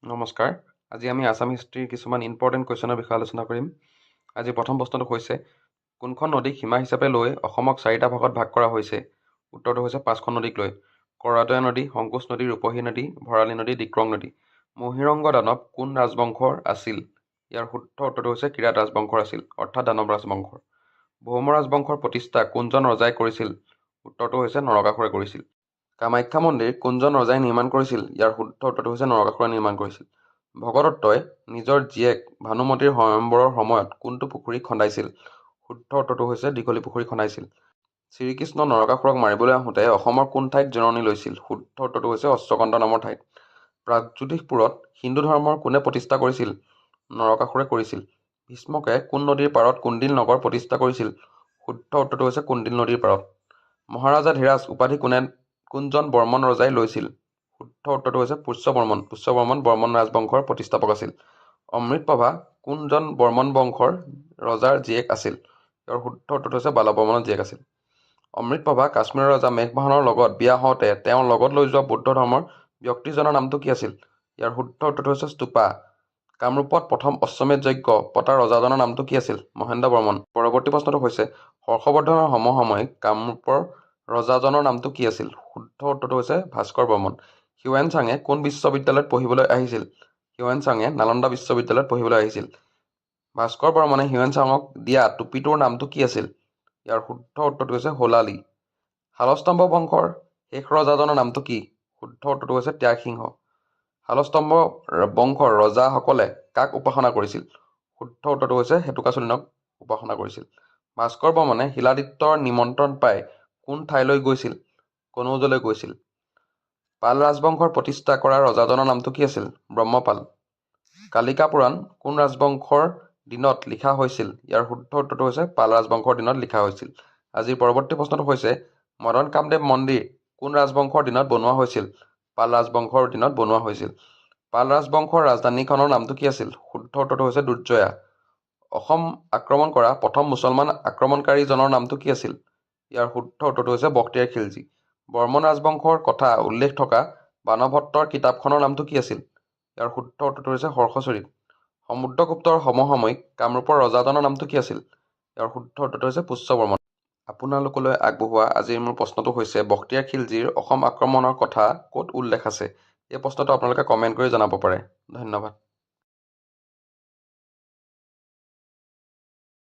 নমস্কাৰ। আজি আমি আছাম হিষ্ট্ৰীৰ কিছুমান ইম্পৰ্টেণ্ট কুৱেশ্যনৰ বিষয়ে আলোচনা কৰিম। আজি প্ৰথম প্ৰশ্নটো হৈছে, কোনখন নদীক সীমা হিচাপে লৈ অসমক 4টা ভাগত ভাগ কৰা হৈছে? উত্তৰটো হৈছে 5খন নদীক লৈ। কৰাতোয়া নদী, সংকোচ নদী, ৰূপহী নদী, ভৰালী নদী, ডিক্ৰং নদী। মহীৰংগ দানৱ কোন ৰাজবংশৰ আছিল? ইয়াৰ শুদ্ধ উত্তৰটো হৈছে কিৰাত ৰাজবংশৰ আছিল, অৰ্থাৎ দানৱ ৰাজবংশৰ। ভৌম ৰাজবংশৰ প্ৰতিষ্ঠা কোনজন ৰজাই কৰিছিল? উত্তৰটো হৈছে নৰকাসুৰে কৰিছিল। কামাখ্যা মন্দিৰ কোনজন ৰজাই নিৰ্মাণ কৰিছিল? ইয়াৰ শুদ্ধ উত্তৰটো হৈছে নৰকাসুৰে নিৰ্মাণ কৰিছিল। ভগদত্তই নিজৰ জীয়েক ভানুমতীৰ স্বয়ম্বৰৰ সময়ত কোনটো পুখুৰী খন্দাইছিল? শুদ্ধ উত্তৰটো হৈছে দীঘলী পুখুৰী খন্দাইছিল। শ্ৰীকৃষ্ণ নৰকাসুৰক মাৰিবলৈ আহোঁতে অসমৰ কোন ঠাইত জিৰণি লৈছিল? শুদ্ধ উত্তৰটো হৈছে অশ্বকণ্ঠ নামৰ ঠাইত। প্ৰাগজ্যোতিষপুৰত হিন্দু ধৰ্মৰ কোনে প্ৰতিষ্ঠা কৰিছিল? নৰকাসুৰে কৰিছিল। ভীষ্মকে কোন নদীৰ পাৰত কুন্দিল নগৰ প্ৰতিষ্ঠা কৰিছিল? শুদ্ধ উত্তৰটো হৈছে কুন্দিল নদীৰ পাৰত। মহাৰাজা ধীৰাজ উপাধি কোনজন বৰ্মন ৰজাই লৈছিল? শুদ্ধ উত্তৰটো হৈছে পুষ্যবৰ্মন। পুষ্যবৰ্মন বৰ্মন ৰাজবংশৰ প্ৰতিষ্ঠাপক আছিল। অমৃতপ্ৰভা কোনজন বৰ্মন বংশৰ ৰজাৰ জীয়েক আছিল? ইয়াৰ শুদ্ধ উত্তৰটো হৈছে বালবৰ্মনৰ জীয়েক আছিল। অমৃতপ্ৰভা কাশ্মীৰৰ ৰজা মেঘবাহনৰ লগত বিয়া হওঁতে তেওঁৰ লগত লৈ যোৱা বৌদ্ধ ধৰ্মৰ ব্যক্তিজনৰ নামটো কি আছিল? ইয়াৰ শুদ্ধ উত্তৰটো হৈছে স্তূপা। কামৰূপত প্ৰথম অশ্বমেধ যজ্ঞ পতা ৰজাজনৰ নামটো কি আছিল? মহেন্দ্ৰ বৰ্মন। পৰৱৰ্তী প্ৰশ্নটো হৈছে, হৰ্ষবৰ্ধনৰ সমসাময়িক কামৰূপৰ ৰজাজনৰ নামটো কি আছিল? শুদ্ধ উত্তৰটো হৈছে ভাস্কৰ বৰ্মন। হিউৱেন চাঙে কোন বিশ্ববিদ্যালয়ত পঢ়িবলৈ আহিছিল? হিউৱেন চাঙে নালন্দা বিশ্ববিদ্যালয়ত পঢ়িবলৈ আহিছিল। ভাস্কৰ বৰ্মনে হিউৱেন চাঙক দিয়া টুপিটোৰ নামটো কি আছিল? ইয়াৰ শুদ্ধ উত্তৰটো হৈছে হোলালী। শালস্তম্ভ বংশৰ শেষ ৰজাজনৰ নামটো কি? শুদ্ধ উত্তৰটো হৈছে ত্যাগসিংহ। শালস্তম্ভ বংশৰ ৰজাসকলে কাক উপাসনা কৰিছিল? শুদ্ধ উত্তৰটো হৈছে সেতুকাচলিনক উপাসনা কৰিছিল। ভাস্কৰ বৰ্মনে শিলাদিত্যৰ নিমন্ত্ৰণ পাই কোন ঠাইলৈ গৈছিল? কনৌজলৈ গৈছিল। পাল ৰাজবংশৰ প্ৰতিষ্ঠা কৰা ৰজাজনৰ নামটো কি আছিল? ব্ৰহ্মপাল। কালিকা পুৰাণ কোন ৰাজবংশৰ দিনত লিখা হৈছিল? ইয়াৰ শুদ্ধ উত্তৰটো হৈছে পাল ৰাজবংশৰ দিনত লিখা হৈছিল। আজিৰ পৰৱৰ্তী প্ৰশ্নটো হৈছে, মদন কামদেৱ মন্দিৰ কোন ৰাজবংশৰ দিনত বনোৱা হৈছিল? পাল ৰাজবংশৰ দিনত বনোৱা হৈছিল। পাল ৰাজবংশৰ ৰাজধানীখনৰ নামটো কি আছিল? শুদ্ধ উত্তৰটো হৈছে দুৰ্জয়া। অসম আক্ৰমণ কৰা প্ৰথম মুছলমান আক্ৰমণকাৰীজনৰ নামটো কি আছিল? ইয়াৰ শুদ্ধ উত্তৰটো হৈছে বখতিয়াৰ খিলজী। বৰ্মন ৰাজবংশৰ কথা উল্লেখ থকা বাণভট্টৰ কিতাপখনৰ নামটো কি আছিল? ইয়াৰ শুদ্ধ উত্তৰটো হৈছে হৰ্ষচৰিত। সমুদ্ৰগুপ্তৰ সমসাময়িক কামৰূপৰ ৰজাজনৰ নামটো কি আছিল? ইয়াৰ শুদ্ধ উত্তৰটো হৈছে পুষ্যবৰ্মন। আপোনালোকলৈ আগবঢ়োৱা আজিৰ মোৰ প্ৰশ্নটো হৈছে, বখতিয়াৰ খিলজীৰ অসম আক্ৰমণৰ কথা ক'ত উল্লেখ আছে? এই প্ৰশ্নটো আপোনালোকে কমেণ্ট কৰি জনাব পাৰে। ধন্যবাদ।